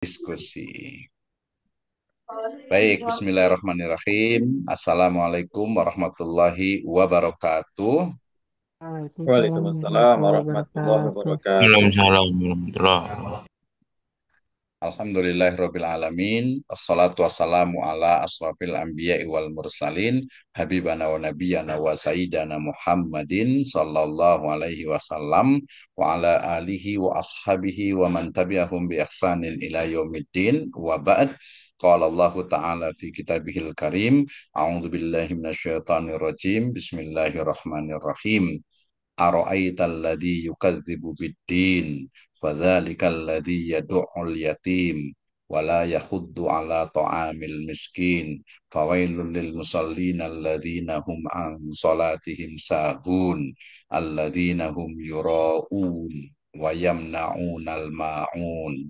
Diskusi. Baik, bismillahirrahmanirrahim. Assalamualaikum warahmatullahi wabarakatuh. Waalaikumsalam Waalaikumsalam warahmatullahi warahmatullahi wabarakatuh. wabarakatuh. Waalaikumsalam warahmatullahi Alhamdulillahirabbil alamin. Assalatu wassalamu ala asrafil anbiya'i wal mursalin, habibana wa nabiyyana wa sayyidana Muhammadin sallallahu alaihi wasallam wa ala alihi wa ashabihi wa man tabi'ahum bi ihsanin ila yaumiddin wa ba'd. Qala Allah Ta'ala fi kitabihil karim, a'udzu billahi minasyaitonir rajim. Bismillahirrahmanirrahim. Ara'aital ladzi yukadzibu biddin fadzalikal ladzi yad'ul yatim wala yahuddu ala ta'amil miskin fawailul lil musallin alladzina hum an salatihim sahun alladzina hum yura'un wa yamna'unal ma'un.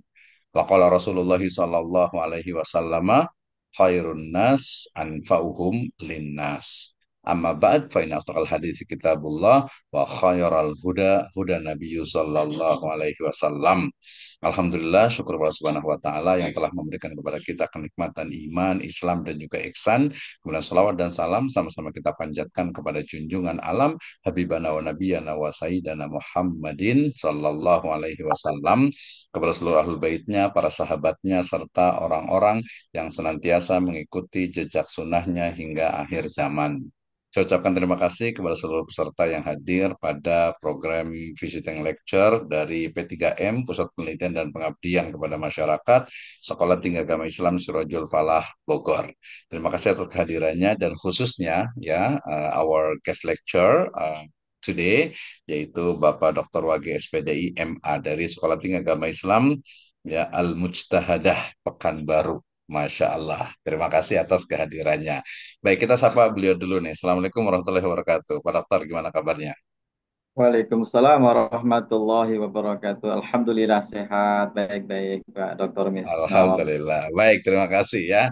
Waqala Rasulullah sallallahu alaihi wasallam, khairun nas anfa'uhum linnas. Amma ba'd fa inna asdaqal hadits kitabullah wa khairal huda huda Nabi sallallahu alaihi wasallam. Alhamdulillah, syukur kepada Subhanahu wa taala yang telah memberikan kepada kita kenikmatan iman, Islam dan juga ihsan. Kemudian salawat dan salam sama-sama kita panjatkan kepada junjungan alam Habibana wa Nabiyana wa Sayyidana Muhammadin sallallahu alaihi wasallam, kepada seluruh ahlul baitnya, para sahabatnya, serta orang-orang yang senantiasa mengikuti jejak sunnahnya hingga akhir zaman. Saya ucapkan terima kasih kepada seluruh peserta yang hadir pada program Visiting Lecture dari P3M, Pusat Penelitian dan Pengabdian kepada Masyarakat, Sekolah Tinggi Agama Islam Sirojul Falah, Bogor. Terima kasih atas kehadirannya dan khususnya ya our guest lecture today, yaitu Bapak Dr. Wage SPDI MA dari Sekolah Tinggi Agama Islam ya Al-Mujtahadah Pekanbaru. Masya Allah. Terima kasih atas kehadirannya. Baik, kita sapa beliau dulu nih. Assalamualaikum warahmatullahi wabarakatuh. Pak Dokter, gimana kabarnya? Waalaikumsalam warahmatullahi wabarakatuh. Alhamdulillah sehat, baik-baik Pak Dr. Misnawab. Alhamdulillah. Baik, terima kasih ya.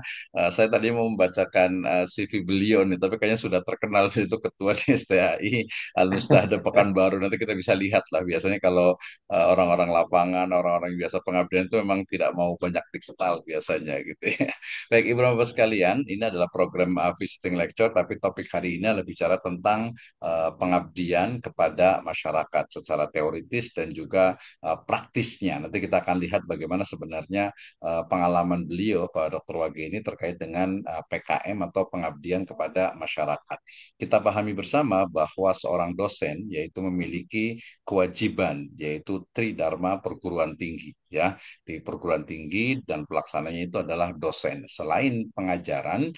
Saya tadi mau membacakan CV beliau nih, tapi kayaknya sudah terkenal itu ketua di STAI Al-Mustahda Pekanbaru. Nanti kita bisa lihat lah. Biasanya kalau orang-orang lapangan, orang-orang yang biasa pengabdian itu memang tidak mau banyak dikenal biasanya gitu ya. Baik, Ibu Bapak sekalian, ini adalah program visiting lecture, tapi topik hari ini adalah bicara tentang pengabdian kepada masyarakat secara teoritis dan juga praktisnya. Nanti kita akan lihat bagaimana sebenarnya pengalaman beliau Pak Dr. Wage ini terkait dengan PKM atau pengabdian kepada masyarakat. Kita pahami bersama bahwa seorang dosen yaitu memiliki kewajiban yaitu Tridharma perguruan tinggi ya. Di perguruan tinggi dan pelaksananya itu adalah dosen. Selain pengajaran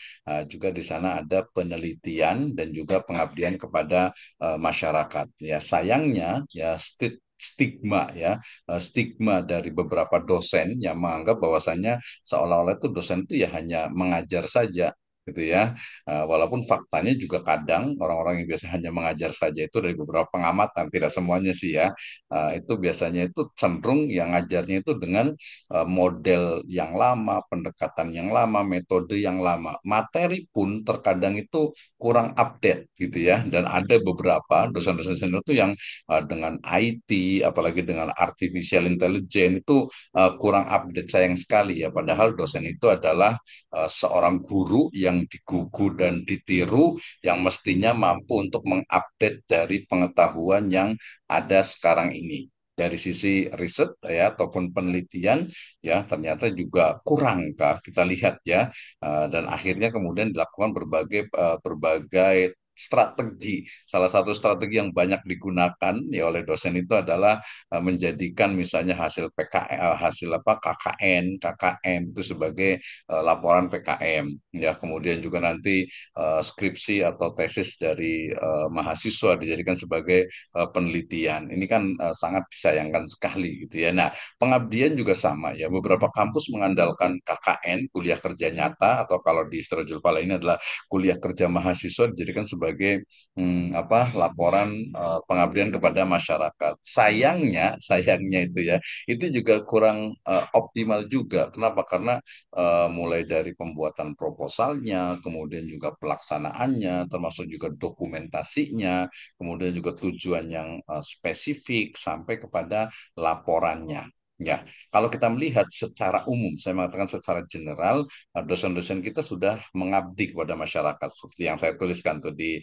juga di sana ada penelitian dan juga pengabdian kepada masyarakat. Ya sayangnya ya stigma ya stigma dari beberapa dosen yang menganggap bahwasannya seolah-olah itu dosen itu ya hanya mengajar saja gitu ya. Walaupun faktanya juga kadang orang-orang yang biasa hanya mengajar saja itu dari beberapa pengamatan, tidak semuanya sih ya, itu biasanya itu cenderung yang ngajarnya itu dengan model yang lama, pendekatan yang lama, metode yang lama, materi pun terkadang itu kurang update gitu ya. Dan ada beberapa dosen-dosen senior itu yang dengan IT, apalagi dengan artificial intelligence itu kurang update, sayang sekali ya. Padahal dosen itu adalah seorang guru yang digugu dan ditiru, yang mestinya mampu untuk mengupdate dari pengetahuan yang ada sekarang ini. Dari sisi riset ya ataupun penelitian ya ternyata juga kurangkah kita lihat ya. Dan akhirnya kemudian dilakukan berbagai strategi. Salah satu strategi yang banyak digunakan ya oleh dosen itu adalah menjadikan misalnya hasil hasil apa KKM itu sebagai laporan PKM ya. Kemudian juga nanti skripsi atau tesis dari mahasiswa dijadikan sebagai penelitian. Ini kan sangat disayangkan sekali gitu ya. Nah, pengabdian juga sama ya. Beberapa kampus mengandalkan KKN, kuliah kerja nyata, atau kalau di Sirojul Pala ini adalah kuliah kerja mahasiswa dijadikan sebagai laporan pengabdian kepada masyarakat. Sayangnya itu ya, itu juga kurang optimal juga. Kenapa? Karena mulai dari pembuatan proposalnya, kemudian juga pelaksanaannya, termasuk juga dokumentasinya, kemudian juga tujuan yang spesifik sampai kepada laporannya. Ya, kalau kita melihat secara umum, saya mengatakan secara general, dosen-dosen kita sudah mengabdi kepada masyarakat seperti yang saya tuliskan tuh di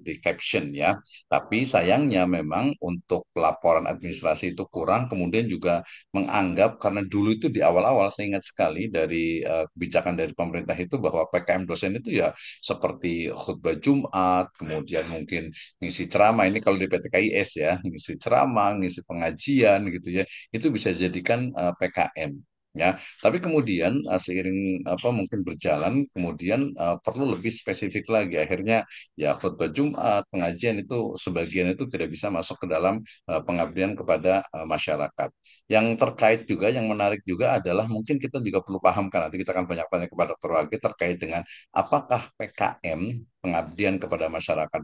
di caption ya. Tapi sayangnya memang untuk laporan administrasi itu kurang, kemudian juga menganggap karena dulu itu di awal-awal saya ingat sekali dari kebijakan dari pemerintah itu bahwa PKM dosen itu ya seperti khutbah Jumat, kemudian mungkin ngisi ceramah ini kalau di PTKIS ya, ngisi ceramah, ngisi pengajian gitu ya itu bisa jadikan PKM ya. Tapi kemudian seiring mungkin berjalan, kemudian perlu lebih spesifik lagi. Akhirnya ya khutbah Jumat, pengajian itu sebagian itu tidak bisa masuk ke dalam pengabdian kepada masyarakat. Yang terkait juga, yang menarik juga adalah mungkin kita juga perlu pahamkan nanti kita akan banyak tanya kepada Dr. Wage terkait dengan apakah PKM pengabdian kepada masyarakat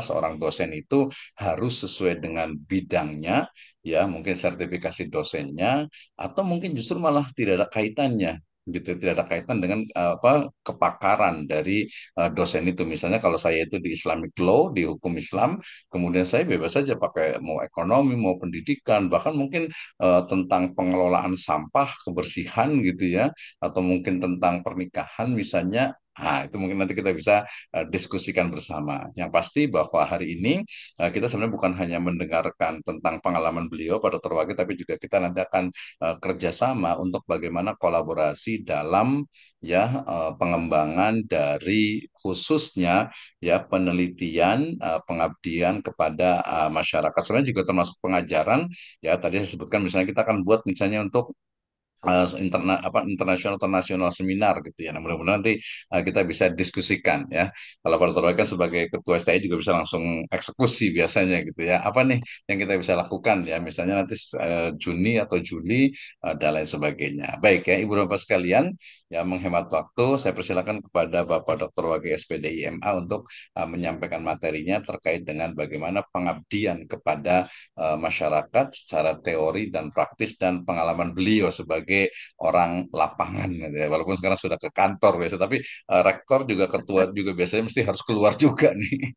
seorang dosen itu harus sesuai dengan bidangnya ya mungkin sertifikasi dosennya atau mungkin justru malah tidak ada kaitannya gitu tidak ada kaitan dengan kepakaran dari dosen itu misalnya kalau saya itu di Islamic Law di hukum Islam kemudian saya bebas saja pakai mau ekonomi mau pendidikan bahkan mungkin tentang pengelolaan sampah kebersihan gitu ya atau mungkin tentang pernikahan misalnya. Nah, itu mungkin nanti kita bisa diskusikan bersama. Yang pasti bahwa hari ini kita sebenarnya bukan hanya mendengarkan tentang pengalaman beliau pada Dr. Wage, tapi juga kita nanti akan kerjasama untuk bagaimana kolaborasi dalam ya pengembangan dari khususnya ya penelitian pengabdian kepada masyarakat. Sebenarnya juga termasuk pengajaran ya tadi saya sebutkan misalnya kita akan buat misalnya untuk internasional atau nasional seminar gitu ya. Nah, mudah-mudahan nanti kita bisa diskusikan ya. Kalau Pak Dr. Waka sebagai ketua STI juga bisa langsung eksekusi biasanya gitu ya. Apa nih yang kita bisa lakukan ya? Misalnya nanti Juni atau Juli dan lain sebagainya. Baik ya, Ibu Bapak sekalian, ya menghemat waktu, saya persilakan kepada Bapak Dr. Wage SPDI MA untuk menyampaikan materinya terkait dengan bagaimana pengabdian kepada masyarakat secara teori dan praktis dan pengalaman beliau sebagai orang lapangan gitu ya. Walaupun sekarang sudah ke kantor biasa, tapi rektor juga ketua juga biasanya mesti harus keluar juga nih.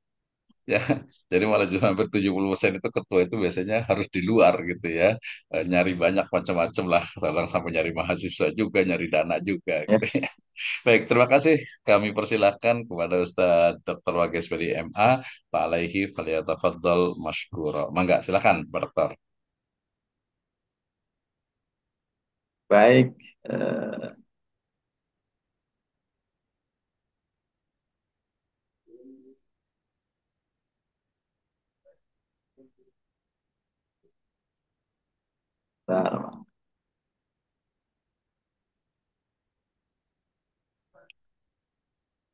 Ya, jadi malah justru hampir 70% itu ketua itu biasanya harus di luar gitu ya. Nyari banyak macam-macam lah, kadang sampai nyari mahasiswa juga, nyari dana juga Ya, gitu ya. Baik, terima kasih. Kami persilahkan kepada Ustadz Dr. Wages dari MA, Pak Alaihi Faliyatafadol Mashkuro. Mangga, silakan, Pak Dokter. baik. Bentar.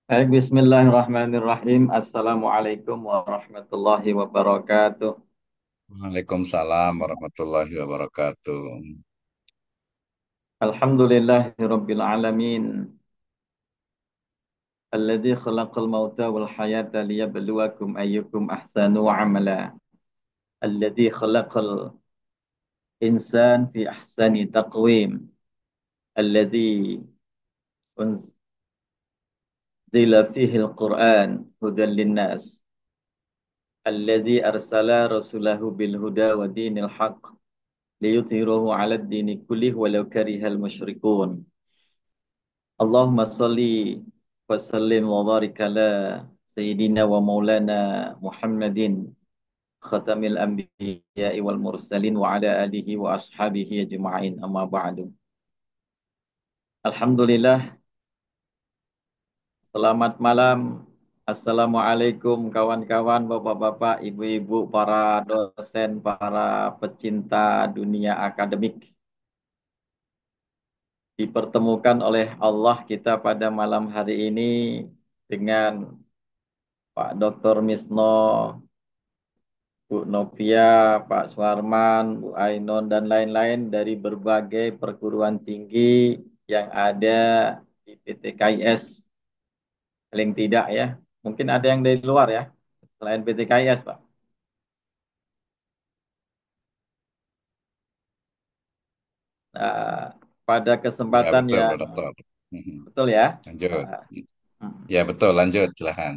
Baik, Bismillahirrahmanirrahim. Assalamualaikum warahmatullahi wabarakatuh. Waalaikumsalam warahmatullahi wabarakatuh. Alhamdulillahirabbil alamin. Alladzi khalaqal mauta wal hayata liyabluwakum ayyukum ahsanu amala. Alladzi khalaqal insan fi ahsani taqwim. Alladzi unzila fihi al-Qur'an hudan linnas. Alladzi arsala rasulahu bil huda wa dinil haqq liyudhhirahu 'ala ad-dini kullih walau karihal musyrikun. Allahumma salli wa sallim wa barik ala sayyidina wa maulana Muhammadin khatamil anbiya'i wal mursalin wa ala alihi wa ashabihi ajma'in amma ba'du. Alhamdulillah, selamat malam. Assalamualaikum kawan-kawan, bapak-bapak, ibu-ibu, para dosen, para pecinta dunia akademik. Dipertemukan oleh Allah kita pada malam hari ini dengan Pak Dr. Misno, Bu Novia, Pak Suharman, Bu Ainon, dan lain-lain dari berbagai perguruan tinggi yang ada di PT KIS. Paling tidak ya, mungkin ada yang dari luar ya, selain PT KIS, Pak. Nah, pada Ya, kesempatan betul, Pak yang Dokter. Mhm. betul ya, Lanjut. Pak. Hmm. Ya, betul, lanjut, silakan.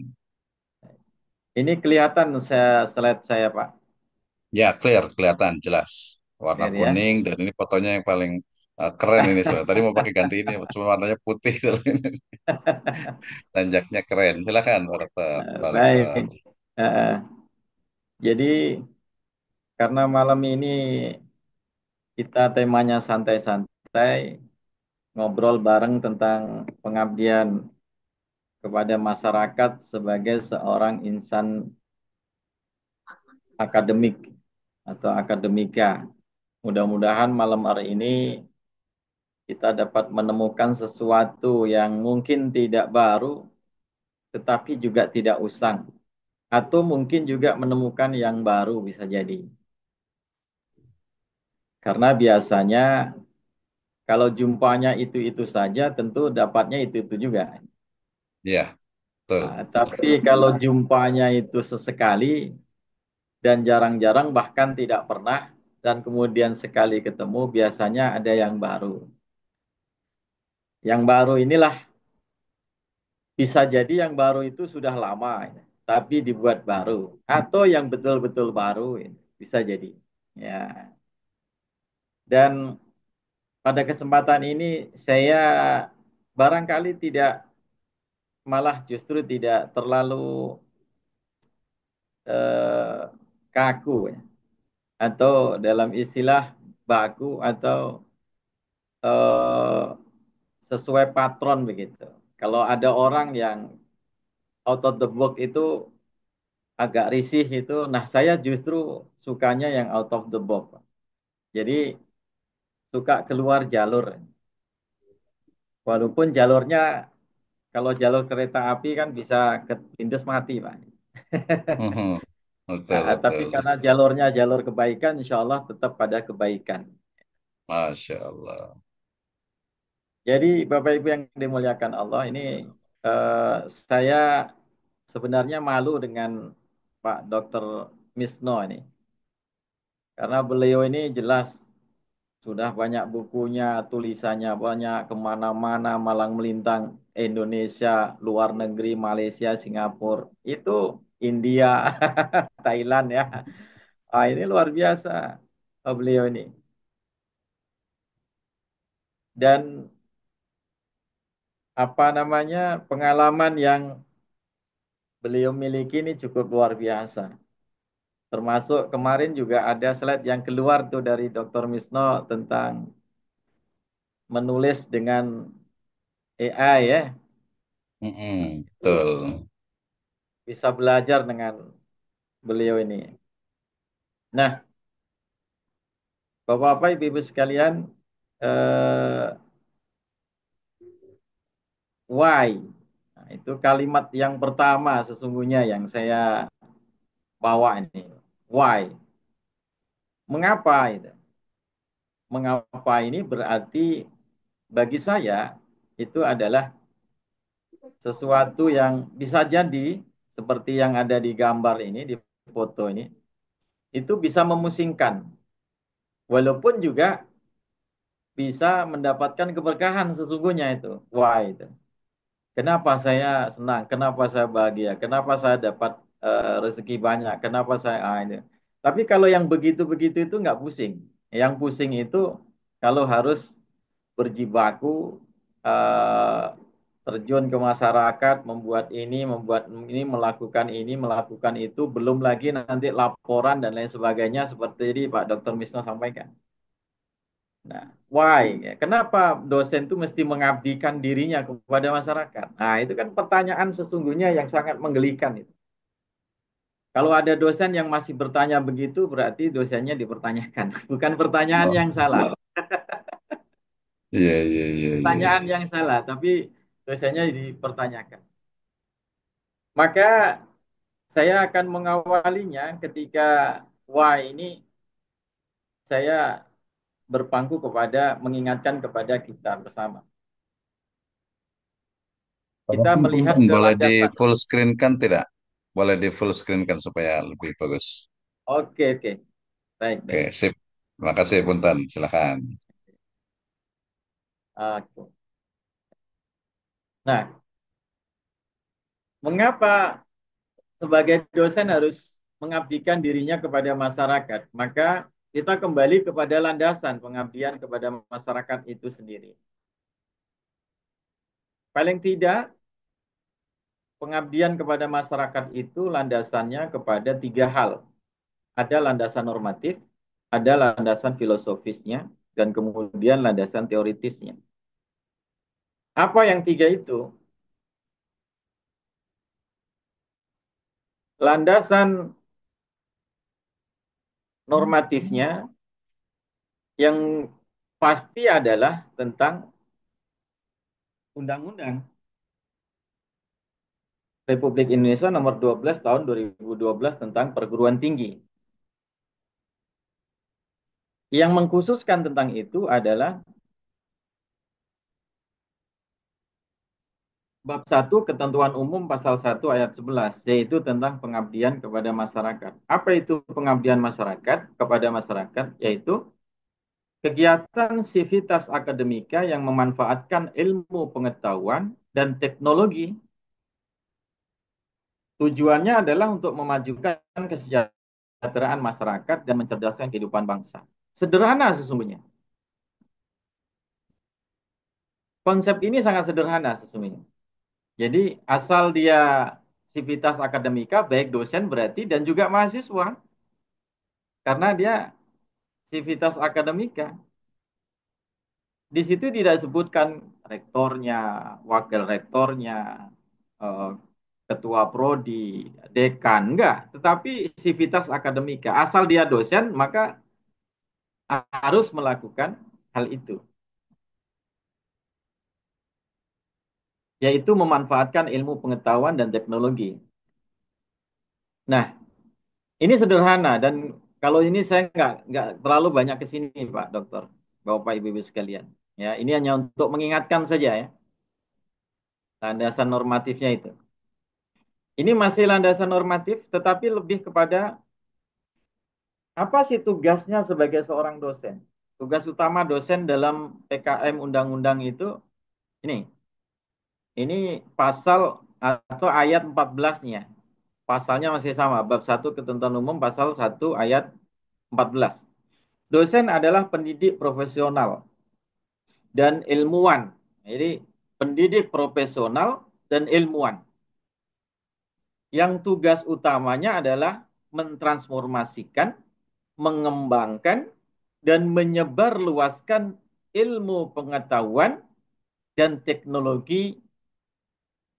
Ini kelihatan saya slide saya, Pak. Ya, clear, kelihatan, jelas. warna Ini ya. kuning dan ini fotonya yang paling keren ini soalnya. Tadi mau pakai ganti ini, cuma warnanya putih. Tanjaknya keren. Silakan Pak Dokter. Baik. Jadi karena malam ini kita temanya santai-santai, ngobrol bareng tentang pengabdian kepada masyarakat sebagai seorang insan akademik atau akademika. Mudah-mudahan malam hari ini kita dapat menemukan sesuatu yang mungkin tidak baru, tetapi juga tidak usang. Atau mungkin juga menemukan yang baru bisa jadi. Karena biasanya kalau jumpanya itu-itu saja, tentu dapatnya itu-itu juga. Iya, betul. Nah, tapi kalau jumpanya itu sesekali dan jarang-jarang bahkan tidak pernah dan kemudian sekali ketemu biasanya ada yang baru. Yang baru inilah bisa jadi yang baru itu sudah lama ya, tapi dibuat baru atau yang betul-betul baru ya, bisa jadi. Ya. Dan pada kesempatan ini saya barangkali tidak malah justru tidak terlalu eh, kaku ya, atau dalam istilah baku atau eh, sesuai patron begitu. Kalau ada orang yang out of the box itu agak risih itu, nah saya justru sukanya yang out of the box. Jadi suka keluar jalur. Walaupun jalurnya kalau jalur kereta api kan bisa ketindas mati, Pak. Mhm. Betul, Nah, tapi betul. karena jalurnya jalur kebaikan, insya Allah tetap pada kebaikan. Masya Allah. Jadi Bapak Ibu yang dimuliakan Allah, ini eh, saya sebenarnya malu dengan Pak Dr. Misno ini. Karena beliau ini jelas sudah banyak bukunya, tulisannya banyak, kemana-mana, malang melintang, Indonesia, luar negeri, Malaysia, Singapura, itu India, Thailand ya. Ah, ini luar biasa beliau ini. Dan apa namanya pengalaman yang beliau miliki ini cukup luar biasa. Termasuk kemarin juga ada slide yang keluar tuh dari Dr. Misno tentang menulis dengan AI ya. Mhm. Itu Betul. bisa belajar dengan beliau ini. Nah, Bapak-bapak, Ibu-ibu sekalian, eh, why? Nah, itu kalimat yang pertama sesungguhnya yang saya bawa ini. Why? Mengapa itu? Mengapa ini berarti bagi saya itu adalah sesuatu yang bisa jadi seperti yang ada di gambar ini, di foto ini, itu bisa memusingkan. Walaupun juga bisa mendapatkan keberkahan sesungguhnya itu. Why itu? Kenapa saya senang? Kenapa saya bahagia? Kenapa saya dapat rezeki banyak? Kenapa saya ini? Tapi kalau yang begitu-begitu itu nggak pusing. Yang pusing itu kalau harus berjibaku eh, terjun ke masyarakat, membuat ini, melakukan itu, belum lagi nanti laporan dan lain sebagainya seperti ini Pak Dr. Misno sampaikan. Nah, why? Kenapa dosen itu mesti mengabdikan dirinya kepada masyarakat? Nah, itu kan pertanyaan sesungguhnya yang sangat menggelikan itu. Kalau ada dosen yang masih bertanya begitu, berarti dosennya dipertanyakan. Bukan pertanyaan Oh, yang salah. iya, iya, iya, iya, Pertanyaan iya. yang salah, tapi dosennya dipertanyakan. Maka saya akan mengawalinya ketika why ini saya berpangku kepada mengingatkan kepada kita bersama. Kita Walaupun melihat punten ke boleh wajah di Pak. full screen kan tidak? Boleh di full screen kan supaya lebih bagus. Oke, oke. Baik, Oke, baik. sip. Terima kasih, Punten. Silakan. Oke. Nah, mengapa sebagai dosen harus mengabdikan dirinya kepada masyarakat? Maka kita kembali kepada landasan pengabdian kepada masyarakat itu sendiri. Paling tidak, pengabdian kepada masyarakat itu landasannya kepada tiga hal. Ada landasan normatif, ada landasan filosofisnya, dan kemudian landasan teoritisnya. Apa yang tiga itu? Landasan normatifnya yang pasti adalah tentang undang-undang Republik Indonesia nomor 12 tahun 2012 tentang perguruan tinggi. Yang mengkhususkan tentang itu adalah bab 1 Ketentuan Umum pasal 1 ayat 11, yaitu tentang pengabdian kepada masyarakat. Apa itu pengabdian masyarakat kepada masyarakat? Yaitu kegiatan sivitas akademika yang memanfaatkan ilmu pengetahuan dan teknologi. Tujuannya adalah untuk memajukan kesejahteraan masyarakat dan mencerdaskan kehidupan bangsa. Sederhana sesungguhnya. Konsep ini sangat sederhana sesungguhnya. Jadi asal dia sivitas akademika, baik dosen berarti dan juga mahasiswa. Karena dia sivitas akademika. Di situ tidak disebutkan rektornya, wakil rektornya, eh, ketua prodi, dekan, enggak. Tetapi sivitas akademika. Asal dia dosen, maka harus melakukan hal itu. Yaitu memanfaatkan ilmu pengetahuan dan teknologi. Nah, ini sederhana dan kalau ini saya nggak terlalu banyak ke sini, Pak Dokter, Bapak Ibu sekalian. Ya, ini hanya untuk mengingatkan saja ya landasan normatifnya itu. Ini masih landasan normatif, tetapi lebih kepada apa sih tugasnya sebagai seorang dosen? Tugas utama dosen dalam PKM undang-undang itu ini. Ini pasal atau ayat 14-nya. Pasalnya masih sama, bab 1 Ketentuan Umum pasal 1 ayat 14. Dosen adalah pendidik profesional dan ilmuwan. Jadi pendidik profesional dan ilmuwan. Yang tugas utamanya adalah mentransformasikan, mengembangkan, dan menyebarluaskan ilmu pengetahuan dan teknologi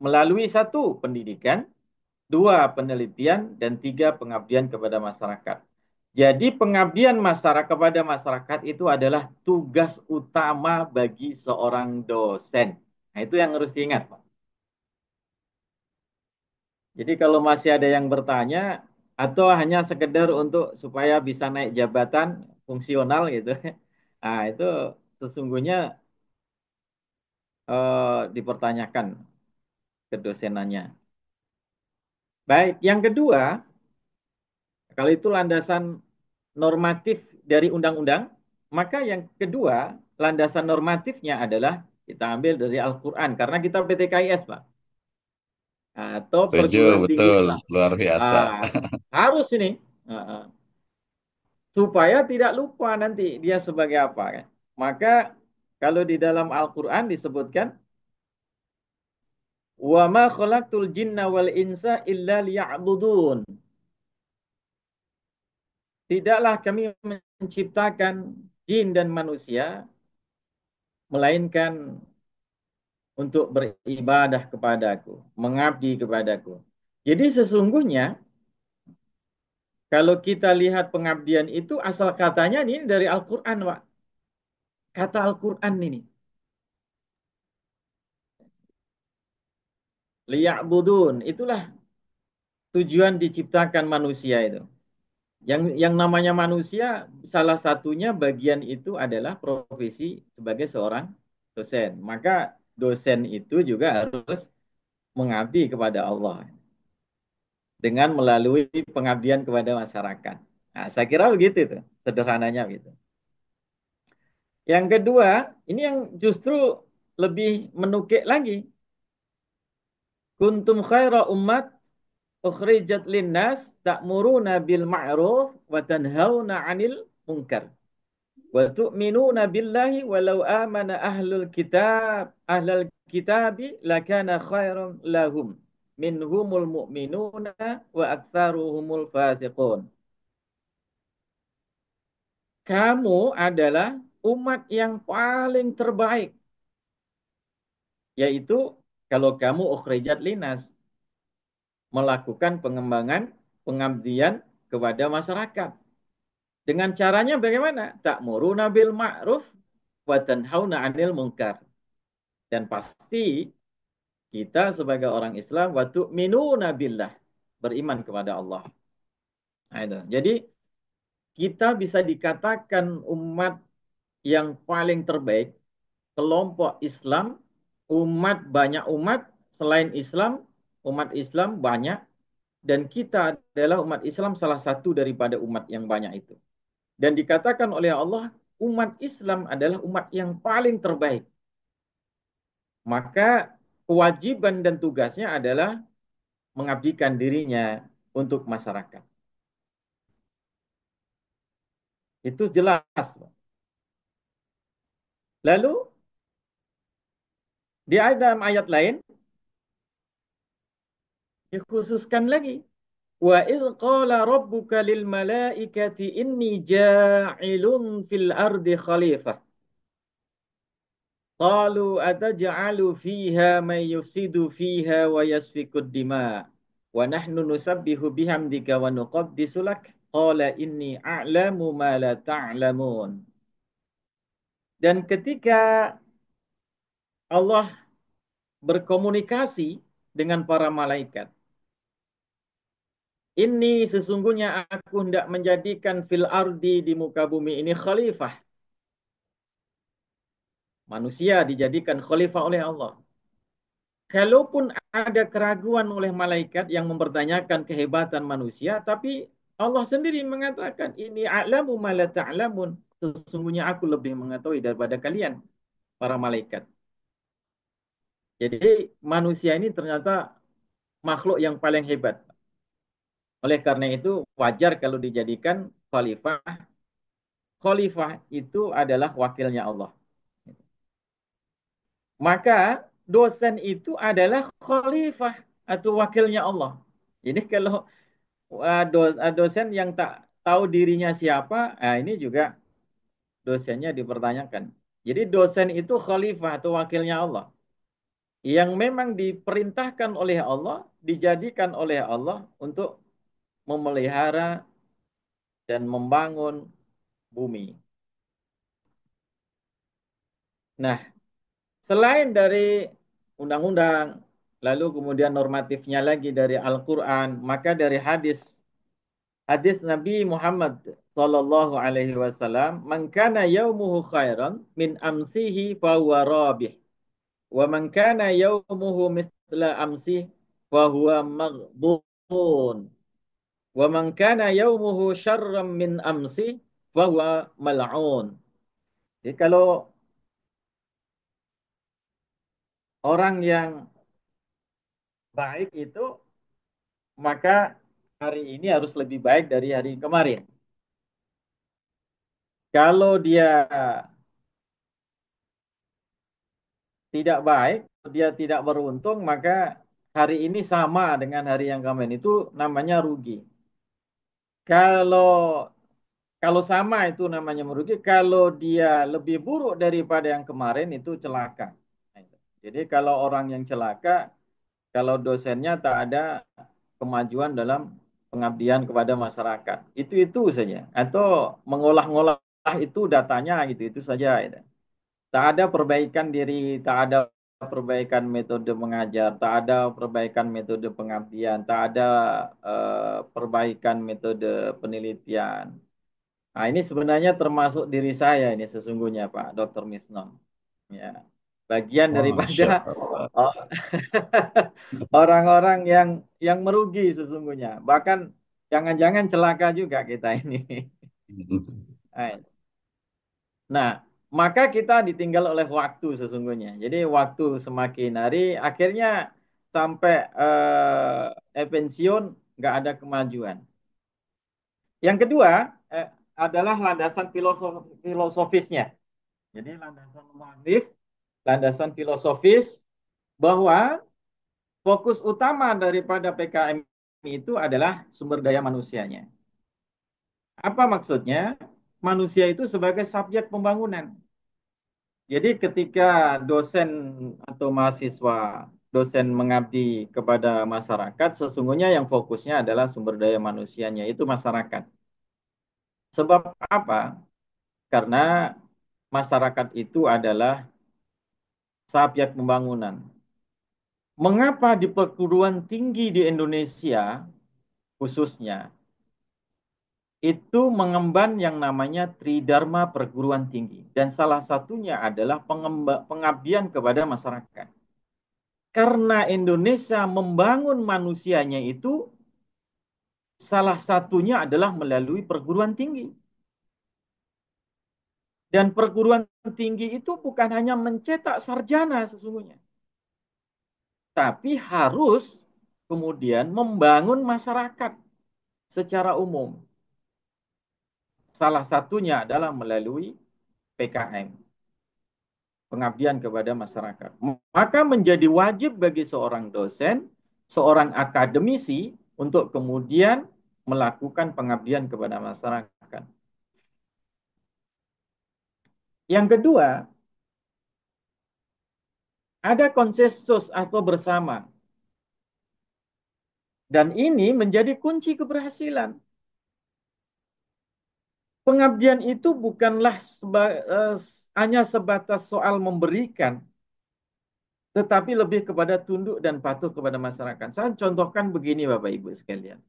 melalui satu pendidikan, dua penelitian, dan tiga pengabdian kepada masyarakat. Jadi pengabdian masyarakat kepada masyarakat itu adalah tugas utama bagi seorang dosen. Nah, itu yang harus diingat, Pak. Jadi kalau masih ada yang bertanya atau hanya sekedar untuk supaya bisa naik jabatan fungsional gitu. Nah, itu sesungguhnya dipertanyakan kedosenannya. Baik, yang kedua, kalau itu landasan normatif dari undang-undang, maka yang kedua, landasan normatifnya adalah kita ambil dari Al-Quran. Karena kita PTKIS, Pak. Atau Setuju, perguruan tinggi betul. Islam. Luar biasa. Ah, harus ini. Supaya tidak lupa nanti dia sebagai apa kan. Maka kalau di dalam Al-Quran disebutkan, wa ma khalaqtul jinna wal insa illa liya'budun. Tidaklah kami menciptakan jin dan manusia melainkan untuk beribadah kepadaku, mengabdi kepadaku. Jadi sesungguhnya kalau kita lihat pengabdian itu asal katanya ini dari Al-Quran, Pak. Kata Al-Quran ini. Liya'budun. Itulah tujuan diciptakan manusia itu. Yang namanya manusia, salah satunya bagian itu adalah profesi sebagai seorang dosen. Maka dosen itu juga harus mengabdi kepada Allah dengan melalui pengabdian kepada masyarakat. Nah, saya kira begitu itu, sederhananya gitu. Yang kedua, ini yang justru lebih menukik lagi. Kuntum khaira ummat ukhrijat linnas ta'muruna bil ma'ruf wa tanhauna 'anil munkar. Wa tu'minuna billahi walau amana ahlul kitabi lakana khairan lahum minhumul mu'minuna wa aktsaruhumul fasiqun. Kamu adalah umat yang paling terbaik, yaitu kalau kamu ukhrijat linas, melakukan pengembangan pengabdian kepada masyarakat. Dengan caranya bagaimana? Ta'muruna bil ma'ruf wa tanhauna 'anil munkar. Dan pasti kita sebagai orang Islam wa tu'minuna billah, beriman kepada Allah. Nah, itu. Jadi kita bisa dikatakan umat yang paling terbaik, kelompok Islam, banyak umat selain Islam, umat Islam banyak, dan kita adalah umat Islam salah satu daripada umat yang banyak itu. Dan dikatakan oleh Allah, umat Islam adalah umat yang paling terbaik. Maka kewajiban dan tugasnya adalah mengabdikan dirinya untuk masyarakat. Itu jelas. Lalu di dalam ayat lain dikhususkan lagi. Wa idh qala rabbuka lil malaikati inni ja'ilun fil ardi khalifah. Qalu ataj'alu fiha man yufsidu fiha wa yasfikud dima wa nahnu nusabbihu bihamdika wa nuqaddisu lak. Qala inni a'lamu ma la ta'lamun. Dan ketika Allah berkomunikasi dengan para malaikat, ini sesungguhnya aku hendak menjadikan fil ardi, di muka bumi ini, khalifah. Manusia dijadikan khalifah oleh Allah. Kalaupun ada keraguan oleh malaikat yang mempertanyakan kehebatan manusia, tapi Allah sendiri mengatakan, ini a'lamu ma la ta'lamun. Sesungguhnya aku lebih mengetahui daripada kalian, para malaikat. Jadi manusia ini ternyata makhluk yang paling hebat. Oleh karena itu wajar kalau dijadikan khalifah. Khalifah itu adalah wakilnya Allah. Maka dosen itu adalah khalifah atau wakilnya Allah. Jadi kalau dosen yang tak tahu dirinya siapa, ini juga dosennya dipertanyakan. Jadi dosen itu khalifah atau wakilnya Allah. Yang memang diperintahkan oleh Allah, dijadikan oleh Allah untuk memelihara dan membangun bumi. Nah, selain dari undang-undang, lalu kemudian normatifnya lagi dari Al-Quran, maka dari hadis Nabi Muhammad sallallahu alaihi wasallam, "Man kana yaumuhu khairan min amsihi fahuwa rabih, wa man kana yaumuhu misla amsihi fahuwa maghbun, wa man kana yaumuhu syarran min amsihi fahuwa mal'un." Jadi kalau orang yang baik itu, maka hari ini harus lebih baik dari hari kemarin. Kalau dia tidak baik, dia tidak beruntung, maka hari ini sama dengan hari yang kemarin, itu namanya rugi. Kalau kalau sama itu namanya merugi. Kalau dia lebih buruk daripada yang kemarin, itu celaka. Jadi kalau orang yang celaka, kalau dosennya tak ada kemajuan dalam pengabdian kepada masyarakat, itu saja. Atau mengolah-ngolah itu datanya, itu saja. Gitu. Tak ada perbaikan diri, tak ada perbaikan metode mengajar, tak ada perbaikan metode pengabdian, tak ada perbaikan metode penelitian. Nah, ini sebenarnya termasuk diri saya ini sesungguhnya, Pak Dr. Misnon. Ya, bagian daripada Masya Allah. oh, orang-orang yang merugi sesungguhnya. Bahkan jangan-jangan celaka juga kita ini. Nah, maka kita ditinggal oleh waktu sesungguhnya. Jadi waktu semakin hari, akhirnya sampai pensiun nggak ada kemajuan. Yang kedua, adalah landasan filosofisnya. Jadi landasan mu'allif, landasan filosofis bahwa fokus utama daripada PKM itu adalah sumber daya manusianya. Apa maksudnya? Manusia itu sebagai subjek pembangunan. Jadi ketika dosen atau mahasiswa, dosen mengabdi kepada masyarakat, sesungguhnya yang fokusnya adalah sumber daya manusianya, itu masyarakat. Sebab apa? Karena masyarakat itu adalah subjek pembangunan. Mengapa di perguruan tinggi di Indonesia khususnya itu mengemban yang namanya Tridharma perguruan tinggi. Dan salah satunya adalah pengabdian kepada masyarakat. Karena Indonesia membangun manusianya itu salah satunya adalah melalui perguruan tinggi. Dan perguruan tinggi itu bukan hanya mencetak sarjana sesungguhnya. Tapi harus kemudian membangun masyarakat secara umum. Salah satunya adalah melalui PKM. Pengabdian kepada masyarakat. Maka menjadi wajib bagi seorang dosen, seorang akademisi untuk kemudian melakukan pengabdian kepada masyarakat. Yang kedua, ada konsensus atau bersama. Dan ini menjadi kunci keberhasilan. Pengabdian itu bukanlah hanya sebatas soal memberikan, tetapi lebih kepada tunduk dan patuh kepada masyarakat. Saya contohkan begini Bapak Ibu sekalian.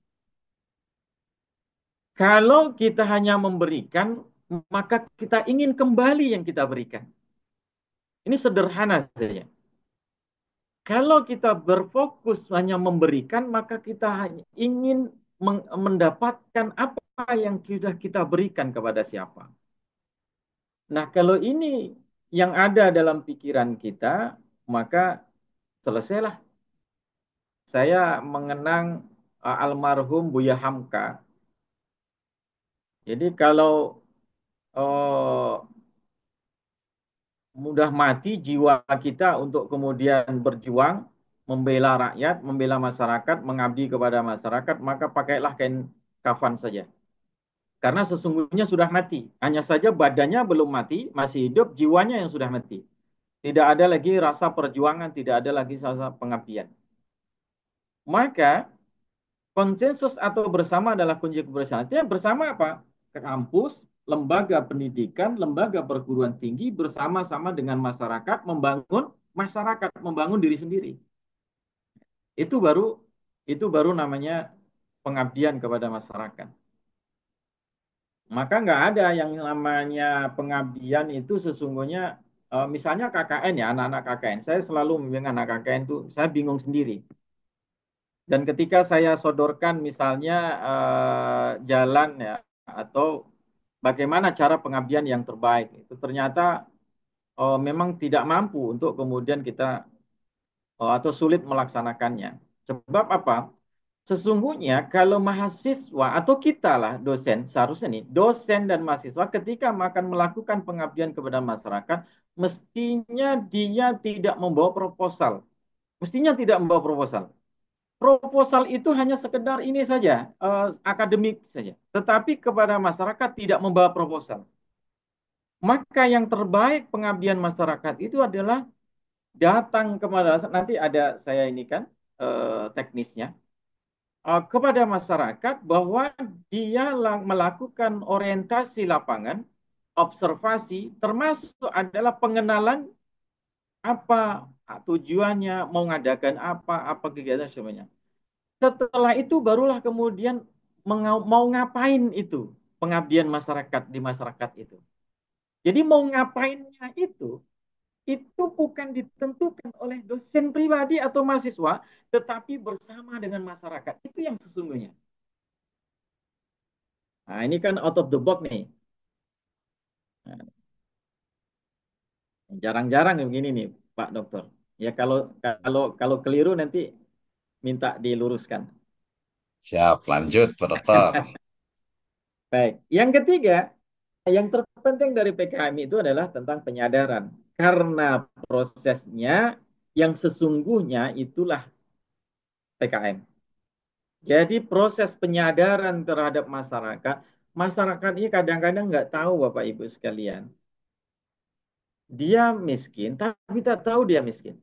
Kalau kita hanya memberikan, maka kita ingin kembali yang kita berikan. Ini sederhana saja. Kalau kita berfokus hanya memberikan, maka kita hanya ingin mendapatkan apa yang sudah kita berikan kepada siapa. Nah, kalau ini yang ada dalam pikiran kita, maka selesailah. Saya mengenang almarhum Buya Hamka. Jadi kalau uh, mudah mati jiwa kita untuk kemudian berjuang, membela rakyat, membela masyarakat, mengabdi kepada masyarakat, maka pakailah kain kafan saja. Karena sesungguhnya sudah mati. Hanya saja badannya belum mati, masih hidup, jiwanya yang sudah mati. Tidak ada lagi rasa perjuangan, tidak ada lagi rasa pengabdian. Maka konsensus atau bersama adalah kunci keberhasilan. Artinya bersama apa? Ke kampus, lembaga pendidikan, lembaga perguruan tinggi bersama-sama dengan masyarakat, membangun diri sendiri. Itu baru namanya pengabdian kepada masyarakat. Maka nggak ada yang namanya pengabdian itu sesungguhnya misalnya KKN ya, anak-anak KKN. Saya selalu membimbing anak KKN itu saya bingung sendiri. Dan ketika saya sodorkan misalnya jalan ya atau bagaimana cara pengabdian yang terbaik, itu ternyata memang tidak mampu untuk kemudian kita atau sulit melaksanakannya. Sebab apa? Sesungguhnya kalau mahasiswa atau kita lah dosen, seharusnya nih dosen dan mahasiswa ketika akan melakukan pengabdian kepada masyarakat, mestinya dia tidak membawa proposal. Mestinya tidak membawa proposal. Proposal itu hanya sekedar ini saja, akademik saja. Tetapi kepada masyarakat tidak membawa proposal. Maka yang terbaik pengabdian masyarakat itu adalah datang kepada, nanti ada saya ini kan teknisnya, kepada masyarakat bahwa dia melakukan orientasi lapangan, observasi, termasuk adalah pengenalan apa tujuannya, mau ngadakan apa kegiatan semuanya. Setelah itu barulah kemudian mau ngapain itu pengabdian masyarakat di masyarakat itu. Jadi mau ngapainnya itu bukan ditentukan oleh dosen pribadi atau mahasiswa, tetapi bersama dengan masyarakat. Itu yang sesungguhnya. Nah, ini kan out of the box nih. Nah, jarang-jarang begini nih, Pak Dokter. Ya kalau keliru nanti minta diluruskan. Siap, lanjut, Pak Dokter. Baik. Yang ketiga, yang terpenting dari PKM itu adalah tentang penyadaran. Karena prosesnya yang sesungguhnya itulah PKM. Jadi proses penyadaran terhadap masyarakat, masyarakat ini kadang-kadang nggak tahu Bapak Ibu sekalian. Dia miskin, tapi tak tahu dia miskin.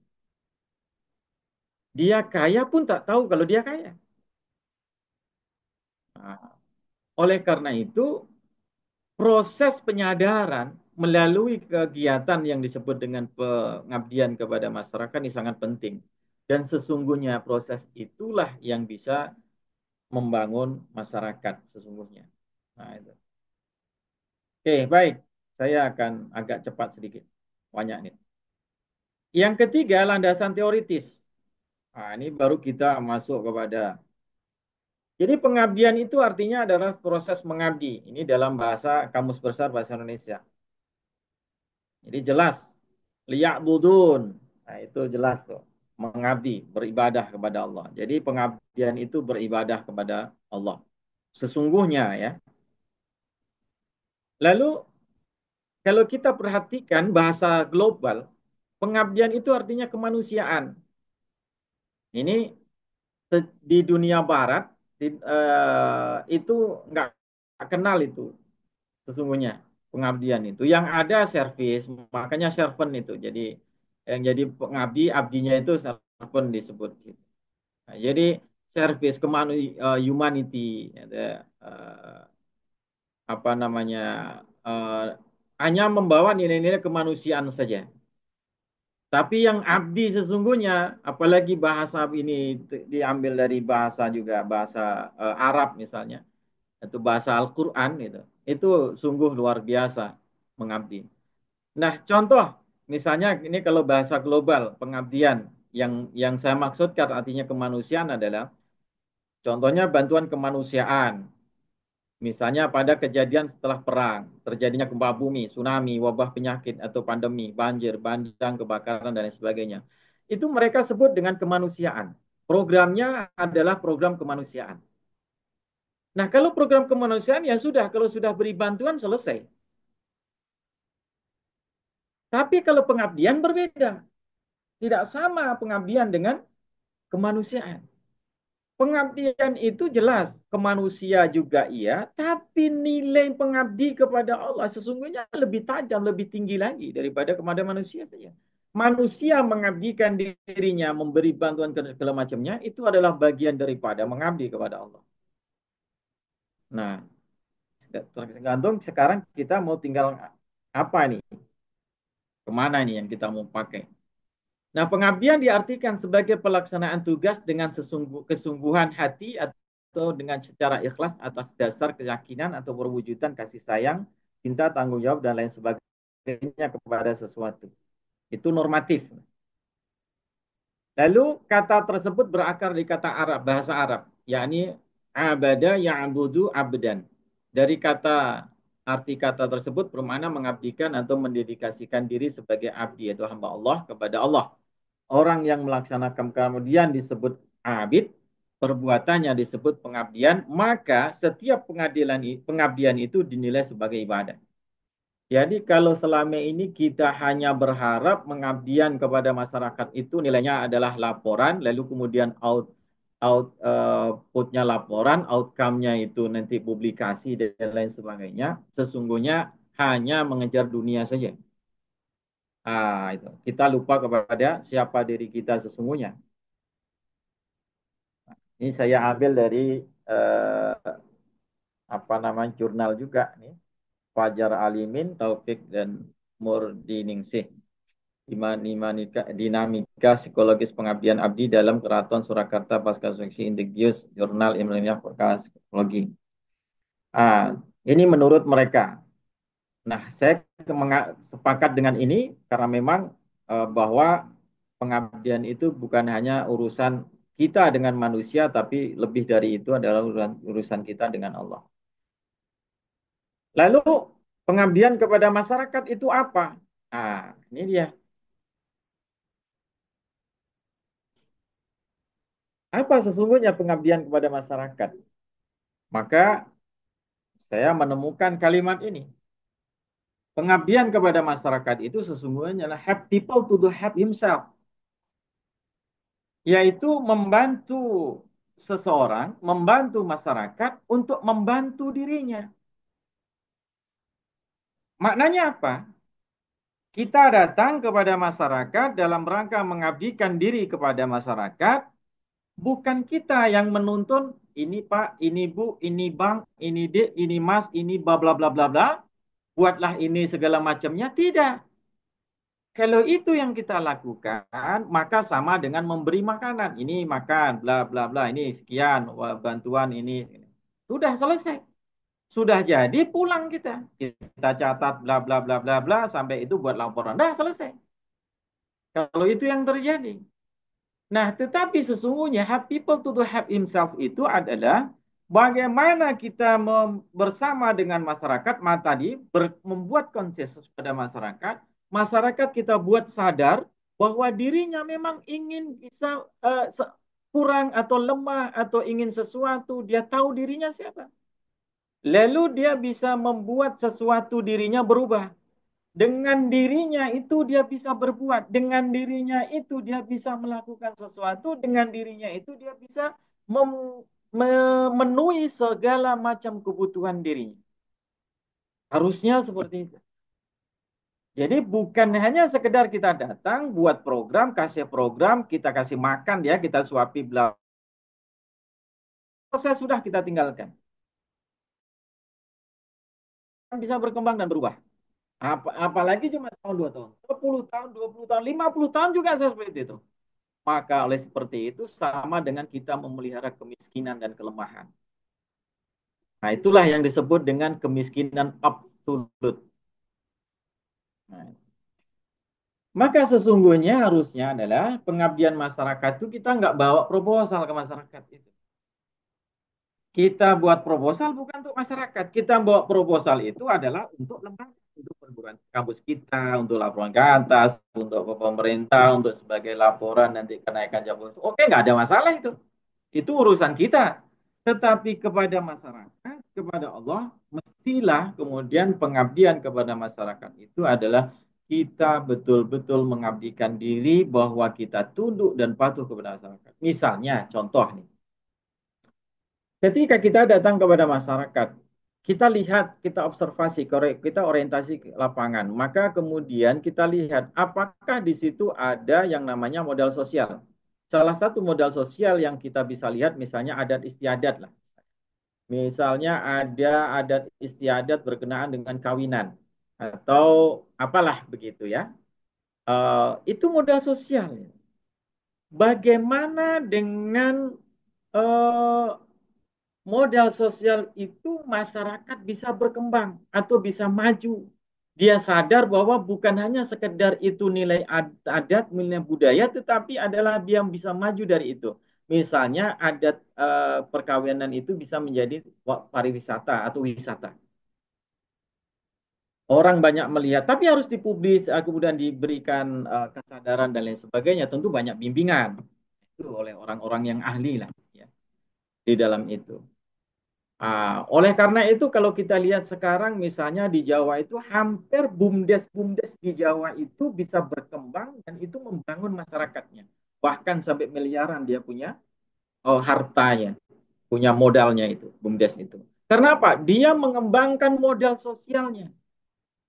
Dia kaya pun tak tahu kalau dia kaya. Nah, oleh karena itu, proses penyadaran melalui kegiatan yang disebut dengan pengabdian kepada masyarakat ini sangat penting. Dan sesungguhnya proses itulah yang bisa membangun masyarakat sesungguhnya. Nah, itu. Oke, baik. Saya akan agak cepat sedikit. Banyak nih. Yang ketiga, landasan teoritis. Nah, ini baru kita masuk kepada. Jadi pengabdian itu artinya adalah proses mengabdi. Ini dalam bahasa Kamus Besar Bahasa Indonesia. Jadi jelas. Liya'budun. Nah, itu jelas tuh. Mengabdi, beribadah kepada Allah. Jadi pengabdian itu beribadah kepada Allah. Sesungguhnya ya. Lalu kalau kita perhatikan bahasa global, pengabdian itu artinya kemanusiaan. Ini di dunia barat itu nggak kenal itu sesungguhnya pengabdian itu. Yang ada servis, makanya servant itu. Jadi yang jadi pengabdi, abdinya itu servant disebut. Nah, jadi servis humanity, ada, apa namanya, eh, hanya membawa nilai-nilai kemanusiaan saja. Tapi yang abdi sesungguhnya, apalagi bahasa ini diambil dari bahasa juga bahasa Arab misalnya, atau bahasa Al-Quran itu sungguh luar biasa mengabdi. Nah, contoh misalnya ini kalau bahasa global pengabdian yang saya maksudkan artinya kemanusiaan adalah contohnya bantuan kemanusiaan. Misalnya pada kejadian setelah perang, terjadinya gempa bumi, tsunami, wabah penyakit atau pandemi, banjir, bandang, kebakaran dan lain sebagainya. Itu mereka sebut dengan kemanusiaan. Programnya adalah program kemanusiaan. Nah, kalau program kemanusiaan ya sudah, kalau sudah beri bantuan selesai. Tapi kalau pengabdian berbeda. Tidak sama pengabdian dengan kemanusiaan. Pengabdian itu jelas ke manusia juga iya, tapi nilai pengabdi kepada Allah sesungguhnya lebih tajam, lebih tinggi lagi daripada kepada manusia saja. Manusia mengabdikan dirinya, memberi bantuan ke segala macamnya, itu adalah bagian daripada mengabdi kepada Allah. Nah, tergantung sekarang kita mau tinggal apa nih, kemana nih yang kita mau pakai. Nah, pengabdian diartikan sebagai pelaksanaan tugas dengan kesungguhan hati atau dengan secara ikhlas atas dasar keyakinan atau perwujudan kasih sayang, cinta, tanggung jawab, dan lain sebagainya kepada sesuatu. Itu normatif. Lalu kata tersebut berakar di kata Arab, bahasa Arab, yakni abada ya'budu abdan. Dari kata arti kata tersebut bermakna mengabdikan atau mendedikasikan diri sebagai abdi, yaitu hamba Allah kepada Allah. Orang yang melaksanakan kemudian disebut abid, perbuatannya disebut pengabdian, maka setiap pengabdian itu dinilai sebagai ibadah. Jadi kalau selama ini kita hanya berharap pengabdian kepada masyarakat itu nilainya adalah laporan, lalu kemudian outputnya laporan, outcome-nya itu nanti publikasi dan lain sebagainya, sesungguhnya hanya mengejar dunia saja. Itu. Kita lupa kepada siapa diri kita sesungguhnya. Ini saya ambil dari eh, apa namanya jurnal juga nih. Fajar Alimin, Taufik dan Murdiningsih. Dinamika psikologis pengabdian abdi dalam Keraton Surakarta Pasca Suksi Indigius Jurnal Ilmiah Psikologi. Ini menurut mereka. Nah, saya sepakat dengan ini karena memang bahwa pengabdian itu bukan hanya urusan kita dengan manusia, tapi lebih dari itu adalah urusan kita dengan Allah. Lalu pengabdian kepada masyarakat itu apa? Ini dia. Apa sesungguhnya pengabdian kepada masyarakat? Maka saya menemukan kalimat ini. Pengabdian kepada masyarakat itu sesungguhnya adalah help people to do help himself, yaitu membantu seseorang, membantu masyarakat untuk membantu dirinya. Maknanya apa? Kita datang kepada masyarakat dalam rangka mengabdikan diri kepada masyarakat, bukan kita yang menuntun ini Pak, ini Bu, ini Bang, ini Dek, ini Mas, ini bla bla bla bla bla, buatlah ini segala macamnya. Tidak. Kalau itu yang kita lakukan, maka sama dengan memberi makanan. Ini makan, bla bla bla, ini sekian, bantuan ini. Sudah selesai. Sudah jadi pulang kita. Kita catat bla bla bla bla bla sampai itu buat laporan. Dah selesai. Kalau itu yang terjadi. Nah, tetapi sesungguhnya help people to help himself itu adalah bagaimana kita bersama dengan masyarakat, tadi membuat konsensus pada masyarakat, masyarakat kita buat sadar bahwa dirinya memang ingin bisa kurang atau lemah atau ingin sesuatu, dia tahu dirinya siapa. Lalu dia bisa membuat sesuatu dirinya berubah. Dengan dirinya itu dia bisa berbuat. Dengan dirinya itu dia bisa melakukan sesuatu. Dengan dirinya itu dia bisa memenuhi segala macam kebutuhan dirinya. Harusnya seperti itu. Jadi bukan hanya sekedar kita datang, buat program, kita kasih makan dia, kita suapi, bla. Selesai sudah kita tinggalkan. Bisa berkembang dan berubah. Apalagi cuma setahun, 2 tahun. 10 tahun, 20 tahun, 50 tahun juga seperti itu. Maka oleh seperti itu sama dengan kita memelihara kemiskinan dan kelemahan. Nah, itulah yang disebut dengan kemiskinan absolut. Nah, maka sesungguhnya harusnya adalah pengabdian masyarakat itu kita nggak bawa proposal ke masyarakat itu. Kita buat proposal bukan untuk masyarakat. Kita bawa proposal itu adalah untuk lembaga, untuk perguruan kampus kita, untuk laporan ke atas, untuk pemerintah, untuk sebagai laporan nanti kenaikan jabatan. Oke, nggak ada masalah itu. Itu urusan kita. Tetapi kepada masyarakat, kepada Allah, mestilah kemudian pengabdian kepada masyarakat itu adalah kita betul-betul mengabdikan diri bahwa kita tunduk dan patuh kepada masyarakat. Misalnya, contoh nih. Ketika kita datang kepada masyarakat, kita lihat, kita observasi, kita orientasi ke lapangan, maka kemudian kita lihat apakah di situ ada yang namanya modal sosial. Salah satu modal sosial yang kita bisa lihat misalnya adat istiadat lah. Misalnya ada adat istiadat berkenaan dengan kawinan atau apalah begitu ya. Itu modal sosial. Bagaimana dengan uh, modal sosial itu masyarakat bisa berkembang atau bisa maju. Dia sadar bahwa bukan hanya sekedar itu nilai adat, nilai budaya, tetapi adalah dia yang bisa maju dari itu. Misalnya adat perkawinan itu bisa menjadi pariwisata atau wisata. Orang banyak melihat, tapi harus dipublis, kemudian diberikan kesadaran dan lain sebagainya. Tentu banyak bimbingan itu oleh orang-orang yang ahli lah ya, di dalam itu. Oleh karena itu kalau kita lihat sekarang misalnya di Jawa itu hampir bumdes-bumdes di Jawa itu bisa berkembang dan itu membangun masyarakatnya. Bahkan sampai miliaran dia punya hartanya, punya modalnya itu, bumdes itu. Karena apa? Dia mengembangkan modal sosialnya.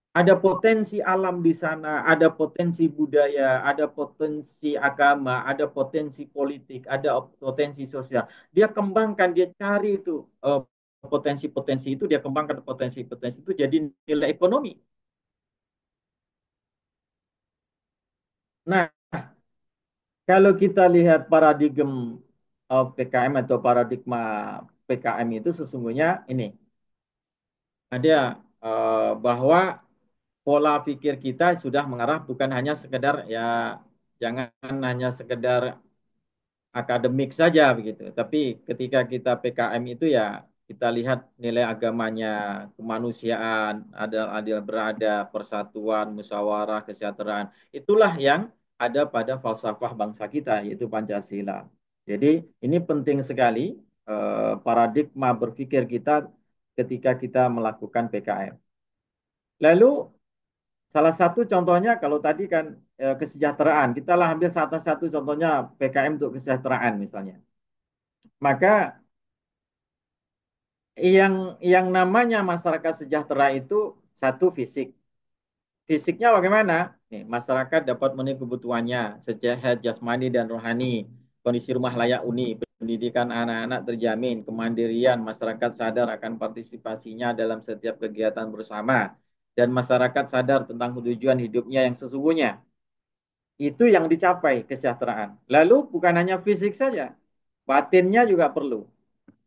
Ada potensi alam di sana, ada potensi budaya, ada potensi agama, ada potensi politik, ada potensi sosial. Dia kembangkan, dia cari itu potensi-potensi itu, dia kembangkan potensi-potensi itu jadi nilai ekonomi. Nah, kalau kita lihat paradigma PKM atau paradigma PKM itu sesungguhnya ini ada bahwa pola pikir kita sudah mengarah bukan hanya sekedar ya jangan hanya sekedar akademik saja begitu. Tapi ketika kita PKM itu ya kita lihat nilai agamanya, kemanusiaan, adil berada, persatuan, musyawarah, kesejahteraan. Itulah yang ada pada falsafah bangsa kita yaitu Pancasila. Jadi ini penting sekali paradigma berpikir kita ketika kita melakukan PKM. Lalu salah satu contohnya kalau tadi kan kesejahteraan, kita lah ambil satu contohnya PKM untuk kesejahteraan misalnya. Maka yang namanya masyarakat sejahtera itu satu fisik. Fisiknya bagaimana? Nih, masyarakat dapat memenuhi kebutuhannya sehat jasmani dan rohani, kondisi rumah layak huni, pendidikan anak-anak terjamin, kemandirian, masyarakat sadar akan partisipasinya dalam setiap kegiatan bersama, dan masyarakat sadar tentang tujuan hidupnya yang sesungguhnya. Itu yang dicapai kesejahteraan. Lalu bukan hanya fisik saja, batinnya juga perlu.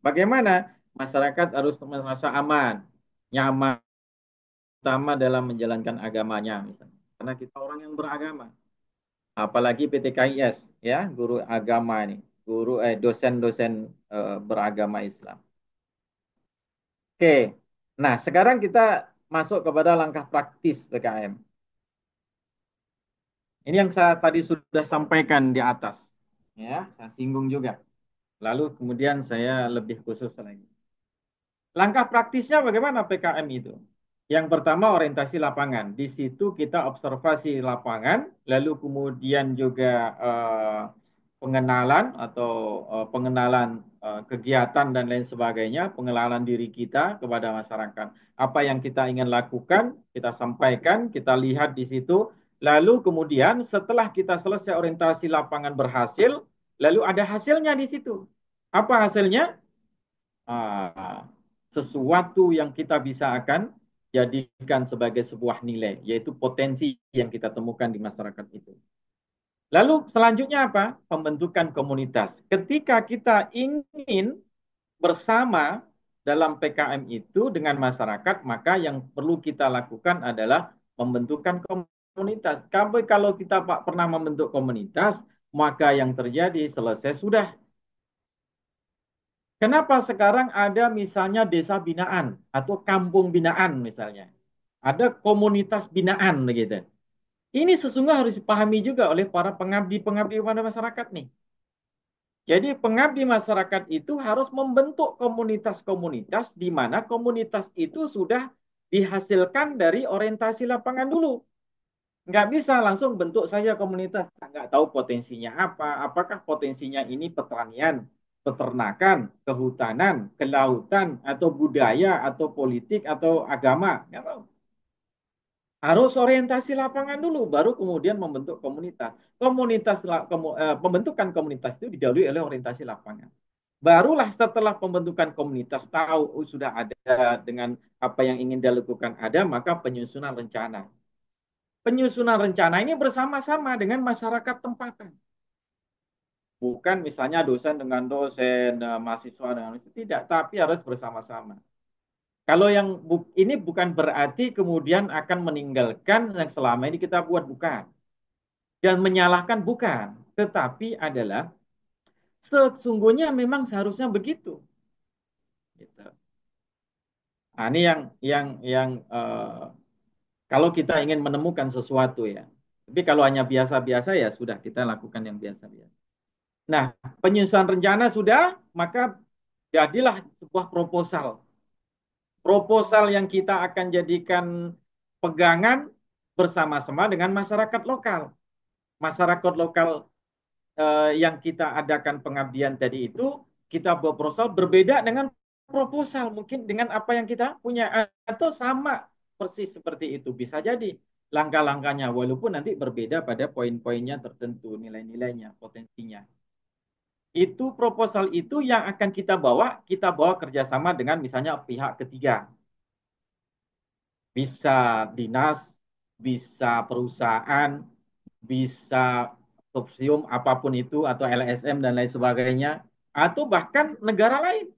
Bagaimana? Masyarakat harus merasa aman, nyaman, terutama dalam menjalankan agamanya misalnya. Karena kita orang yang beragama. Apalagi PTKIS ya, guru agama ini, dosen-dosen beragama Islam. Oke. Nah, sekarang kita masuk kepada langkah praktis PKM. Ini yang saya tadi sudah sampaikan di atas. Ya, saya singgung juga. Lalu kemudian saya lebih khusus lagi. Langkah praktisnya bagaimana PKM itu? Yang pertama orientasi lapangan. Di situ kita observasi lapangan, lalu kemudian juga pengenalan atau pengenalan kegiatan dan lain sebagainya, pengenalan diri kita kepada masyarakat. Apa yang kita ingin lakukan, kita sampaikan, kita lihat di situ. Lalu kemudian setelah kita selesai orientasi lapangan berhasil, lalu ada hasilnya di situ. Apa hasilnya? Ah, sesuatu yang kita bisa akan jadikan sebagai sebuah nilai, yaitu potensi yang kita temukan di masyarakat itu. Lalu selanjutnya apa? Pembentukan komunitas. Ketika kita ingin bersama dalam PKM itu dengan masyarakat, maka yang perlu kita lakukan adalah membentukan komunitas. Kalau kita pernah membentuk komunitas, maka yang terjadi selesai sudah. Kenapa sekarang ada misalnya desa binaan atau kampung binaan misalnya? Ada komunitas binaan begitu. Ini sesungguhnya harus dipahami juga oleh para pengabdi-pengabdi pada masyarakat nih. Jadi pengabdi masyarakat itu harus membentuk komunitas-komunitas di mana komunitas itu sudah dihasilkan dari orientasi lapangan dulu. Nggak bisa langsung bentuk saja komunitas, nggak tahu potensinya apa, apakah potensinya ini pertanian, peternakan, kehutanan, kelautan, atau budaya, atau politik, atau agama, nggak tahu. Harus orientasi lapangan dulu, baru kemudian membentuk komunitas. Pembentukan komunitas itu didahului oleh orientasi lapangan. Barulah setelah pembentukan komunitas tahu sudah ada dengan apa yang ingin dilakukan ada, maka penyusunan rencana. Penyusunan rencana ini bersama-sama dengan masyarakat tempatan. Bukan misalnya dosen dengan dosen, mahasiswa dengan mahasiswa. Tidak, tapi harus bersama-sama. Kalau yang ini bukan berarti kemudian akan meninggalkan yang selama ini kita buat, bukan. Dan menyalahkan, bukan. Tetapi adalah sesungguhnya memang seharusnya begitu. Gitu. Nah, ini yang kalau kita ingin menemukan sesuatu ya. Tapi kalau hanya biasa-biasa ya sudah kita lakukan yang biasa-biasa. Nah, penyusunan rencana sudah, maka jadilah sebuah proposal. Proposal yang kita akan jadikan pegangan bersama-sama dengan masyarakat lokal. Masyarakat lokal yang kita adakan pengabdian tadi itu, kita buat proposal berbeda dengan proposal mungkin dengan apa yang kita punya. Atau sama persis seperti itu. Bisa jadi langkah-langkahnya, walaupun nanti berbeda pada poin-poinnya tertentu, nilai-nilainya, potensinya. Itu proposal itu yang akan kita bawa kerjasama dengan misalnya pihak ketiga. Bisa dinas, bisa perusahaan, bisa konsorsium apapun itu, atau LSM dan lain sebagainya, atau bahkan negara lain.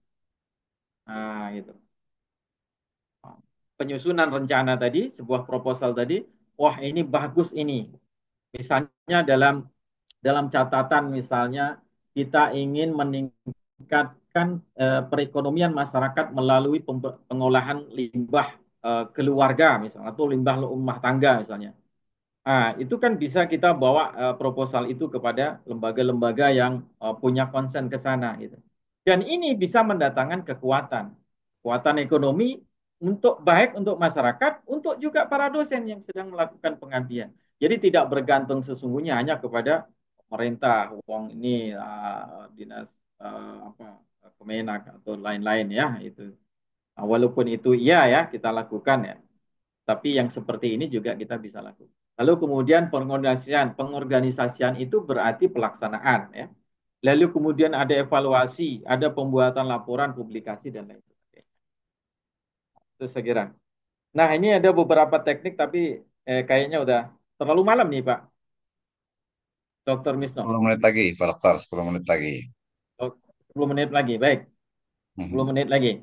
Nah, gitu. Penyusunan rencana tadi, sebuah proposal tadi, wah ini bagus ini. Misalnya dalam catatan misalnya kita ingin meningkatkan perekonomian masyarakat melalui pengolahan limbah keluarga misalnya, atau limbah rumah tangga misalnya. Nah, itu kan bisa kita bawa proposal itu kepada lembaga-lembaga yang punya konsen ke sana gitu. Dan ini bisa mendatangkan kekuatan kekuatan ekonomi untuk baik untuk masyarakat, untuk juga para dosen yang sedang melakukan pengabdian. Jadi tidak bergantung sesungguhnya hanya kepada pemerintah, uang ini dinas apa Kemenak atau lain-lain ya itu. Nah, walaupun itu iya ya kita lakukan ya, tapi yang seperti ini juga kita bisa lakukan. Lalu kemudian pengorganisasian itu berarti pelaksanaan ya. Lalu kemudian ada evaluasi, ada pembuatan laporan, publikasi dan lain sebagainya. Itu saya kira. Nah, ini ada beberapa teknik tapi kayaknya udah terlalu malam nih Pak Dr. Misno. 10 menit lagi, Pak Dokter, 10 menit lagi. Oh, 10 menit lagi, baik. 10 Mhm. menit lagi.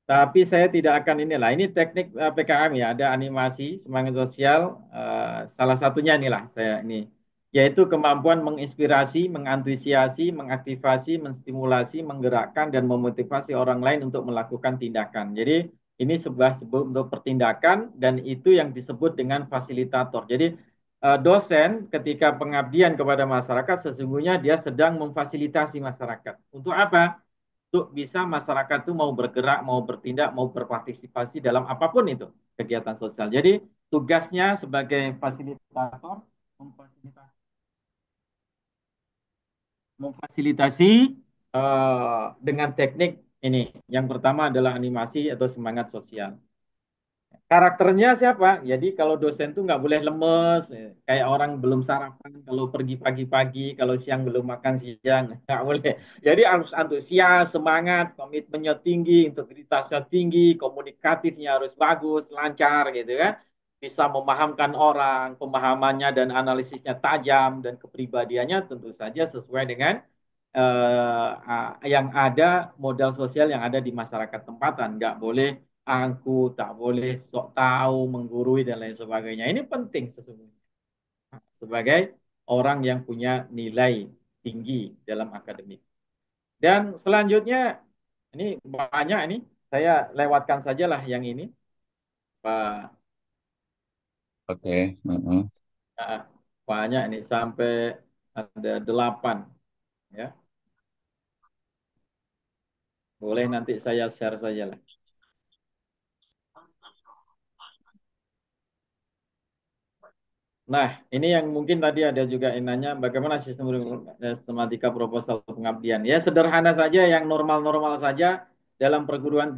Tapi saya tidak akan inilah. Ini teknik PKM ya, ada animasi semangat sosial. Salah satunya inilah saya ini, yaitu kemampuan menginspirasi, mengantusiasi, mengaktifasi, menstimulasi, menggerakkan dan memotivasi orang lain untuk melakukan tindakan. Jadi ini sebuah sebut untuk pertindakan dan itu yang disebut dengan fasilitator. Jadi dosen ketika pengabdian kepada masyarakat sesungguhnya dia sedang memfasilitasi masyarakat. Untuk apa? Untuk bisa masyarakat itu mau bergerak, mau bertindak, mau berpartisipasi dalam apapun itu kegiatan sosial. Jadi tugasnya sebagai fasilitator memfasilitasi, dengan teknik ini. Yang pertama adalah animasi atau semangat sosial. Karakternya siapa? Jadi kalau dosen tuh nggak boleh lemes, kayak orang belum sarapan, kalau pergi pagi-pagi, kalau siang belum makan siang, nggak boleh. Jadi harus antusias, semangat, komitmennya tinggi, integritasnya tinggi, komunikatifnya harus bagus, lancar gitu kan. Bisa memahamkan orang, pemahamannya dan analisisnya tajam, dan kepribadiannya tentu saja sesuai dengan yang ada modal sosial yang ada di masyarakat tempatan. Nggak boleh angku, tak boleh sok tahu, menggurui dan lain sebagainya. Ini penting sesungguhnya sebagai orang yang punya nilai tinggi dalam akademik. Dan selanjutnya ini banyak ini saya lewatkan sajalah yang ini Pak. Oke. Mhm. Ah, banyak ini sampai ada 8 ya. Boleh nanti saya share saja lah. Nah, ini yang mungkin tadi ada juga yang nanya bagaimana sistematika proposal pengabdian. Ya, sederhana saja, yang normal-normal saja dalam perguruan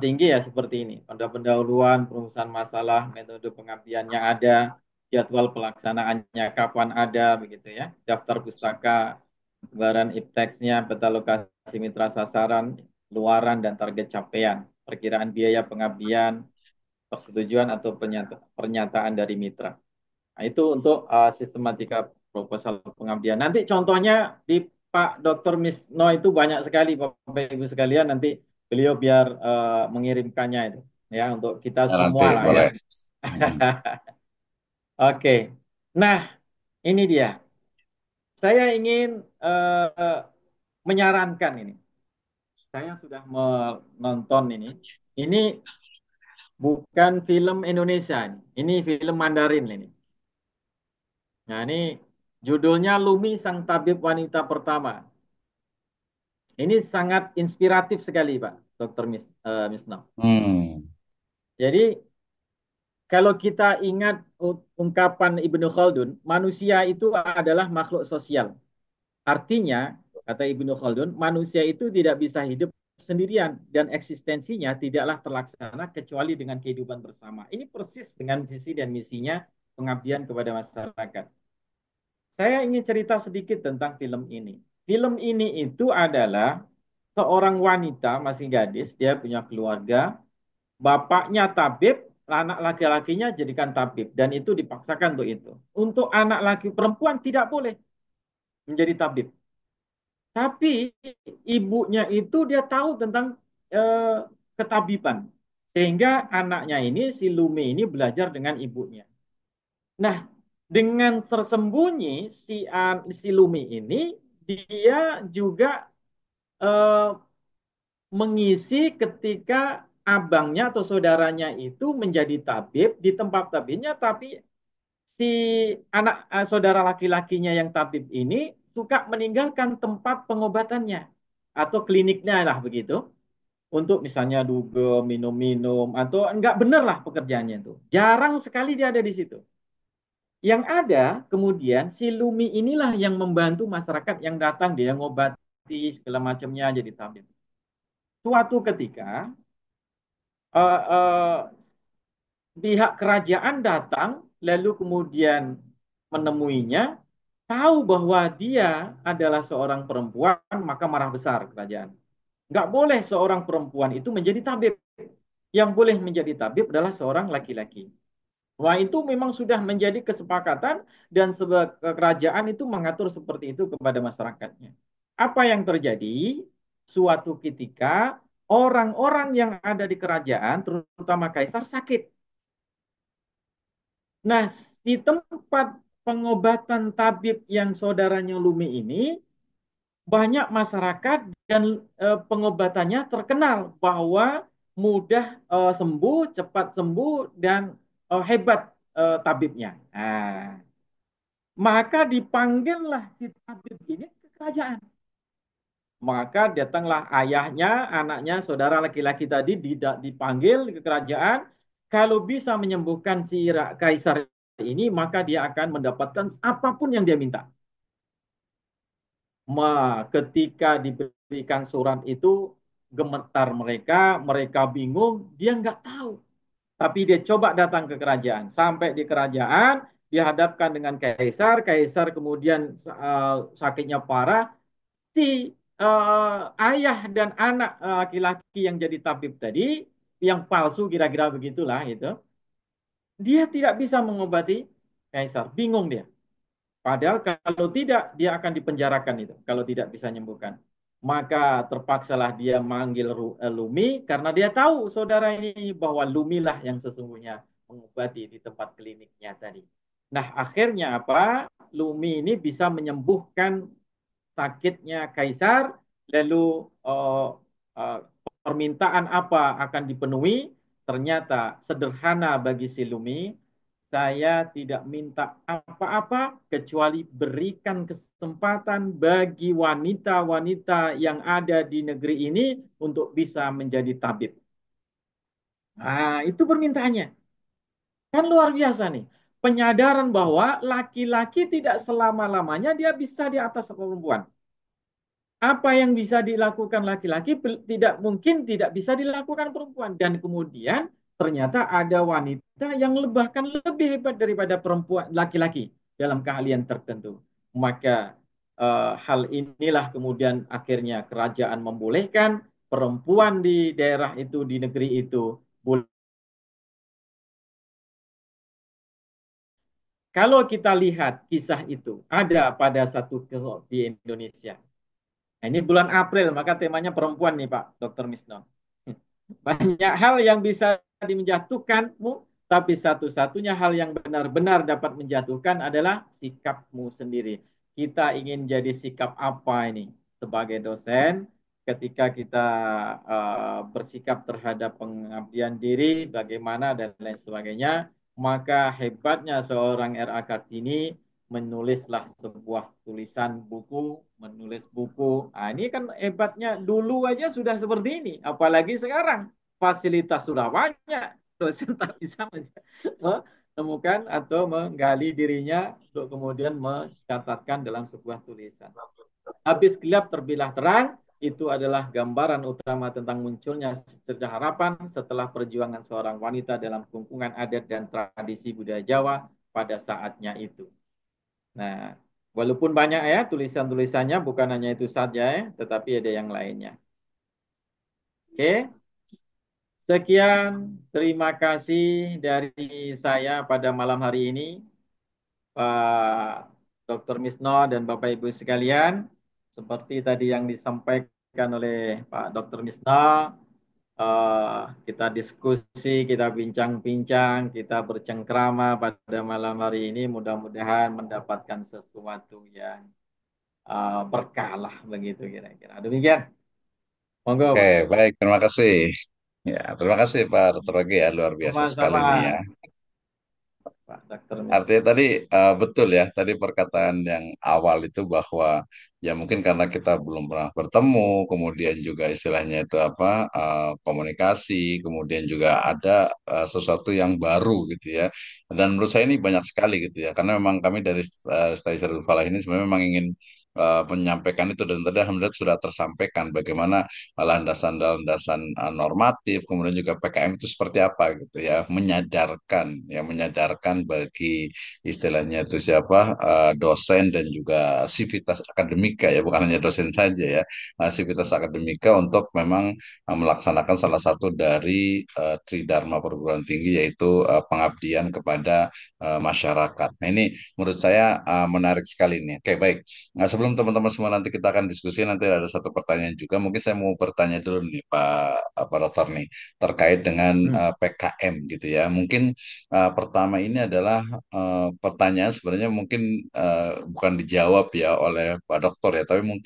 tinggi ya seperti ini. Pada pendahuluan, perumusan masalah, metode pengabdiannya ada, jadwal pelaksanaannya kapan ada, begitu ya. Daftar pustaka, gambaran ipteksnya, peta lokasi mitra sasaran, luaran dan target capaian, perkiraan biaya pengabdian, persetujuan atau pernyataan dari mitra. Nah, itu untuk sistematika proposal pengabdian. Nanti contohnya di Pak Dr. Misno itu banyak sekali Bapak Ibu sekalian, nanti beliau biar mengirimkannya itu ya untuk kita Ya, nanti semua lah ya. boleh. Mhm. Oke. Nah, ini dia. Saya ingin menyarankan ini. Saya sudah menonton ini. Ini bukan film Indonesia ini. Ini film Mandarin ini. Nah, ini judulnya Lumi Sang Tabib Wanita Pertama. Ini sangat inspiratif sekali, Pak Dr. Misno. Hmm. Jadi, kalau kita ingat ungkapan Ibnu Khaldun, manusia itu adalah makhluk sosial. Artinya, kata Ibnu Khaldun, manusia itu tidak bisa hidup sendirian dan eksistensinya tidaklah terlaksana kecuali dengan kehidupan bersama. Ini persis dengan visi dan misinya pengabdian kepada masyarakat. Saya ingin cerita sedikit tentang film ini. Film ini itu adalah seorang wanita masih gadis, dia punya keluarga, bapaknya tabib, anak laki-lakinya jadikan tabib dan itu dipaksakan untuk itu. Untuk anak laki perempuan tidak boleh menjadi tabib. Tapi ibunya itu dia tahu tentang eh, ketabiban. Sehingga anaknya ini si Lumi ini belajar dengan ibunya. Nah, dengan tersembunyi si Lumi ini dia juga eh, mengisi ketika abangnya atau saudaranya itu menjadi tabib di tempat tabibnya, tapi si anak saudara laki-lakinya yang tabib ini suka meninggalkan tempat pengobatannya atau kliniknya lah begitu untuk misalnya dugem, minum-minum, atau enggak bener lah pekerjaannya itu. Jarang sekali dia ada di situ. Yang ada kemudian si Lumi inilah yang membantu masyarakat yang datang, dia ngobati segala macamnya jadi tabib. Suatu ketika eh, eh, pihak kerajaan datang lalu kemudian menemuinya, tahu bahwa dia adalah seorang perempuan, maka marah besar kerajaan. Nggak boleh seorang perempuan itu menjadi tabib. Yang boleh menjadi tabib adalah seorang laki-laki. Wah, itu memang sudah menjadi kesepakatan dan kerajaan itu mengatur seperti itu kepada masyarakatnya. Apa yang terjadi? Suatu ketika orang-orang yang ada di kerajaan, terutama kaisar, sakit. Nah, di tempat pengobatan tabib yang saudaranya Lumi ini, banyak masyarakat dan pengobatannya terkenal bahwa mudah sembuh, cepat sembuh, dan hebat tabibnya. Nah, maka dipanggillah si tabib ini ke kerajaan. Maka datanglah ayahnya, anaknya, saudara laki-laki tadi dipanggil ke kerajaan. Kalau bisa menyembuhkan si kaisar ini, maka dia akan mendapatkan apapun yang dia minta. Ketika diberikan surat itu, gemetar mereka, mereka bingung, dia nggak tahu. Tapi dia coba datang ke kerajaan. Sampai di kerajaan, dihadapkan dengan kaisar, kaisar kemudian sakitnya parah, si ayah dan anak laki-laki yang jadi tabib tadi, yang palsu kira-kira begitulah itu, dia tidak bisa mengobati kaisar. Bingung dia. Padahal kalau tidak, dia akan dipenjarakan itu. Kalau tidak bisa menyembuhkan. Maka terpaksalah dia manggil Lumi karena dia tahu saudara ini bahwa Lumi lah yang sesungguhnya mengobati di tempat kliniknya tadi. Nah, akhirnya apa? Lumi ini bisa menyembuhkan sakitnya kaisar, lalu uh, uh, permintaan apa akan dipenuhi? Ternyata sederhana bagi si Lumi, saya tidak minta apa-apa kecuali berikan kesempatan bagi wanita-wanita yang ada di negeri ini untuk bisa menjadi tabib. Nah, itu permintaannya. Kan luar biasa nih. Penyadaran bahwa laki-laki tidak selama-lamanya dia bisa di atas perempuan. Apa yang bisa dilakukan laki-laki tidak mungkin tidak bisa dilakukan perempuan. Dan kemudian ternyata ada wanita yang bahkan lebih hebat daripada perempuan laki-laki dalam keahlian tertentu. Maka hal inilah kemudian akhirnya kerajaan membolehkan perempuan di daerah itu, di negeri itu boleh. Kalau kita lihat kisah itu ada pada satu di Indonesia. Nah, ini bulan April, maka temanya perempuan nih Pak Dr. Misno. Banyak hal yang bisa menjatuhkanmu, tapi satu-satunya hal yang benar-benar dapat menjatuhkan adalah sikapmu sendiri. Kita ingin jadi sikap apa ini sebagai dosen ketika kita bersikap terhadap pengabdian diri, bagaimana dan lain sebagainya, maka hebatnya seorang R.A. Kartini menulislah sebuah tulisan buku, menulis buku. Nah, ini kan hebatnya dulu aja sudah seperti ini, apalagi sekarang fasilitas sudah banyak, dosen tak bisa menemukan atau menggali dirinya untuk kemudian mencatatkan dalam sebuah tulisan. Habis gelap terbilah terang, itu adalah gambaran utama tentang munculnya cerdah harapan setelah perjuangan seorang wanita dalam kungkungan adat dan tradisi budaya Jawa pada saatnya itu. Nah, walaupun banyak ya tulisan-tulisannya, bukan hanya itu saja ya, tetapi ada yang lainnya. Oke, sekian terima kasih dari saya pada malam hari ini, Pak Dr. Misno dan Bapak Ibu sekalian. Seperti tadi yang disampaikan oleh Pak Dr. Misno, kita diskusi, kita bincang-bincang, kita bercengkrama pada malam hari ini. Mudah-mudahan mendapatkan sesuatu yang berkah lah begitu kira-kira. Demikian. Monggo Oke, Pak. baik, terima kasih. Ya, terima kasih Pak Dr. Rogi ya, luar biasa sekali Sama-sama. ini ya. Pak Dr. Artinya Misbah. tadi betul ya, tadi perkataan yang awal itu bahwa ya mungkin karena kita belum pernah bertemu, kemudian juga istilahnya itu apa komunikasi, kemudian juga ada sesuatu yang baru gitu ya. Dan menurut saya ini banyak sekali gitu ya, karena memang kami dari Stay Sadar Falah ini sebenarnya memang ingin menyampaikan itu dan tadi alhamdulillah sudah tersampaikan bagaimana landasan-landasan normatif, kemudian juga PKM itu seperti apa gitu ya, menyadarkan bagi istilahnya itu siapa dosen dan juga sivitas akademika ya, bukan hanya dosen saja ya, sivitas akademika untuk memang melaksanakan salah satu dari Tridharma perguruan tinggi yaitu pengabdian kepada masyarakat. Nah ini menurut saya menarik sekali nih. Oke baik. Nah, sebelum teman-teman semua nanti kita akan diskusi, nanti ada satu pertanyaan juga. Mungkin saya mau bertanya dulu nih Pak Dokter nih, terkait dengan Hmm. PKM gitu ya. Mungkin pertama ini adalah pertanyaan sebenarnya mungkin bukan dijawab ya oleh Pak Dokter ya, tapi mungkin